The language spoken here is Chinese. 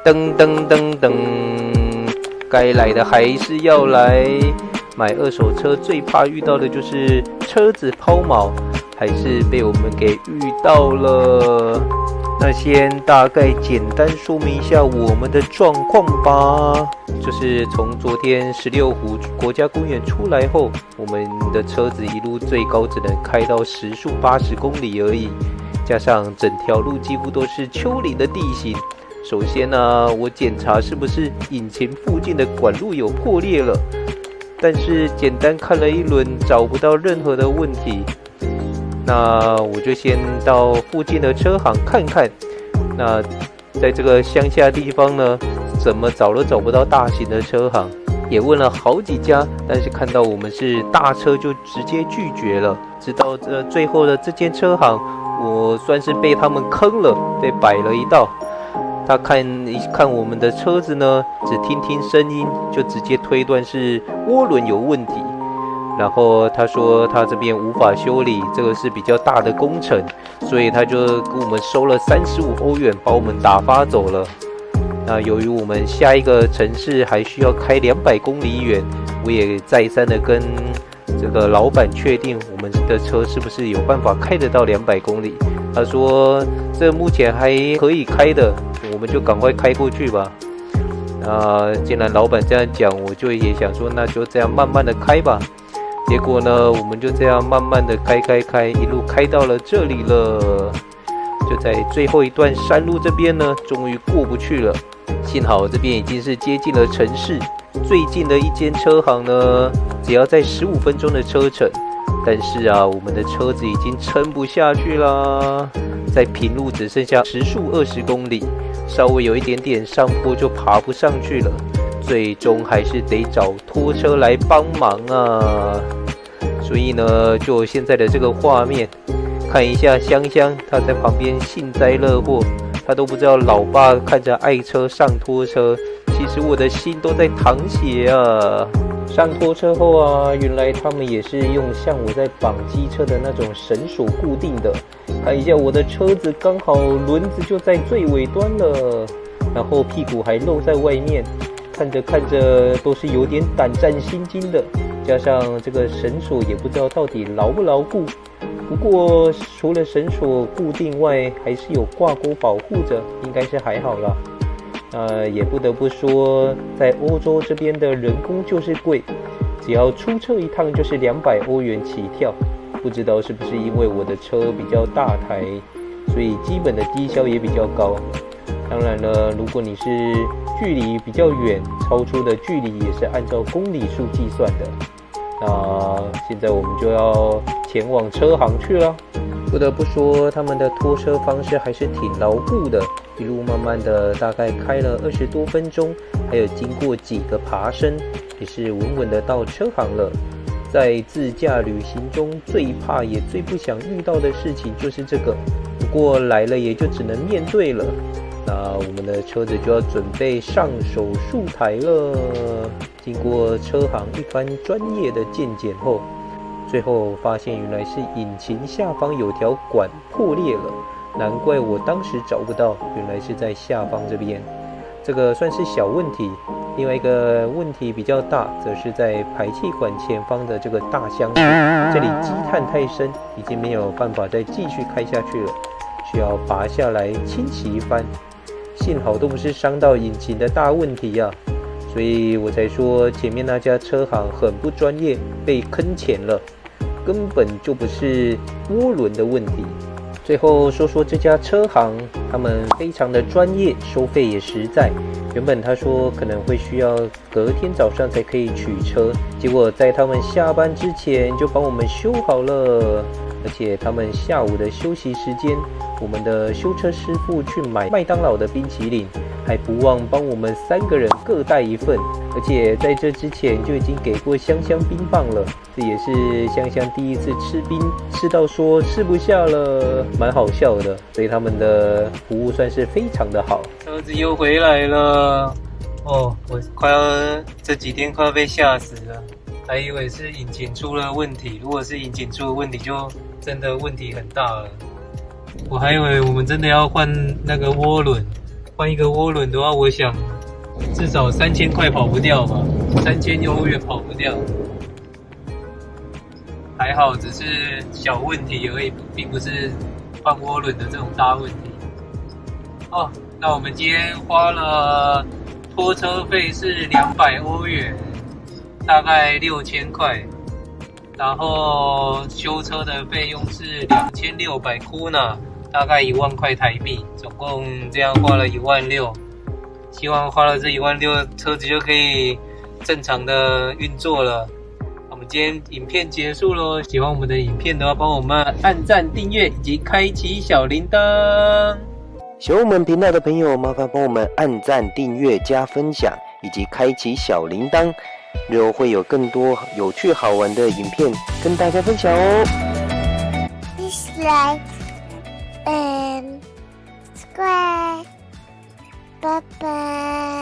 噔噔噔噔，该来的还是要来。买二手车最怕遇到的就是车子抛锚，还是被我们给遇到了。那先大概简单说明一下我们的状况吧。就是从昨天16湖国家公园出来后，我们的车子一路最高只能开到时速80公里而已，加上整条路几乎都是丘陵的地形。首先呢，我检查是不是引擎附近的管路有破裂了，但是简单看了一轮，找不到任何的问题。那我就先到附近的车行看看。那在这个乡下地方呢，怎么找都找不到大型的车行，也问了好几家，但是看到我们是大车就直接拒绝了。直到最后的这间车行，我算是被他们坑了，被摆了一道。他看一看我们的车子呢，只听听声音就直接推断是涡轮有问题，然后他说他这边无法修理，这个是比较大的工程，所以他就跟我们收了35欧元，把我们打发走了。那由于我们下一个城市还需要开200公里远，我也再三的跟这个老板确定我们的车是不是有办法开得到200公里。他说这目前还可以开的，我们就赶快开过去吧。既然老板这样讲，我就也想说那就这样慢慢的开吧。结果呢，我们就这样慢慢的开，一路开到了这里了。就在最后一段山路这边呢，终于过不去了。幸好这边已经是接近了城市，最近的一间车行呢，只要在15分钟的车程。但是我们的车子已经撑不下去啦，在平路只剩下时速20公里，稍微有一点点上坡就爬不上去了，最终还是得找拖车来帮忙啊。所以呢，就现在的这个画面，看一下香香，她在旁边幸灾乐祸，她都不知道老爸看着爱车上拖车，其实我的心都在淌血啊。上拖车后原来他们也是用像我在绑机车的那种绳索固定的。看一下我的车子，刚好轮子就在最尾端了，然后屁股还露在外面，看着都是有点胆战心惊的。加上这个绳索也不知道到底牢不牢固，不过除了绳索固定外，还是有挂钩保护着，应该是还好啦。也不得不说，在欧洲这边的人工就是贵，只要出车一趟就是200欧元起跳。不知道是不是因为我的车比较大台，所以基本的低消也比较高。当然了，如果你是距离比较远，超出的距离也是按照公里数计算的。那现在我们就要前往车行去了。不得不说，他们的拖车方式还是挺牢固的，一路慢慢的大概开了20多分钟，还有经过几个爬升，也是稳稳的到车行了。在自驾旅行中最怕也最不想遇到的事情就是这个，不过来了也就只能面对了。那我们的车子就要准备上手术台了。经过车行一番专业的鉴检后，最后发现原来是引擎下方有条管破裂了，难怪我当时找不到，原来是在下方这边。这个算是小问题，另外一个问题比较大，则是在排气管前方的这个大箱子，这里积碳太深，已经没有办法再继续开下去了，需要拔下来清洗一番。幸好都不是伤到引擎的大问题啊，所以我才说前面那家车行很不专业，被坑钱了，根本就不是涡轮的问题。最后说说这家车行，他们非常的专业，收费也实在。原本他说可能会需要隔天早上才可以取车，结果在他们下班之前就帮我们修好了。而且他们下午的休息时间，我们的修车师傅去买麦当劳的冰淇淋，还不忘帮我们3个人各带一份。而且在这之前就已经给过香香冰棒了，这也是香香第一次吃冰，吃到说吃不下了，蛮好笑的。所以他们的服务算是非常的好。车子又回来了，我这几天快要被吓死了，还以为是引擎出了问题。如果是引擎出了问题，就真的问题很大了。我还以为我们真的要换那个涡轮，换一个涡轮的话，我想至少3000块跑不掉吧，3000欧元跑不掉。还好，只是小问题而已，并不是换涡轮的这种大问题。哦，那我们今天花了拖车费是200欧元，大概6000块，然后修车的费用是2600kuna，大概1万块台币，总共这样花了16000。希望花了这16000，车子就可以正常的运作了。我们今天影片结束咯，喜欢我们的影片的话，帮我们按赞、订阅以及开启小铃铛。喜欢我们频道的朋友，麻烦帮我们按赞、订阅、加分享，以及开启小铃铛，日后会有更多有趣好玩的影片跟大家分享哦。Please like and subscribe. Bye bye.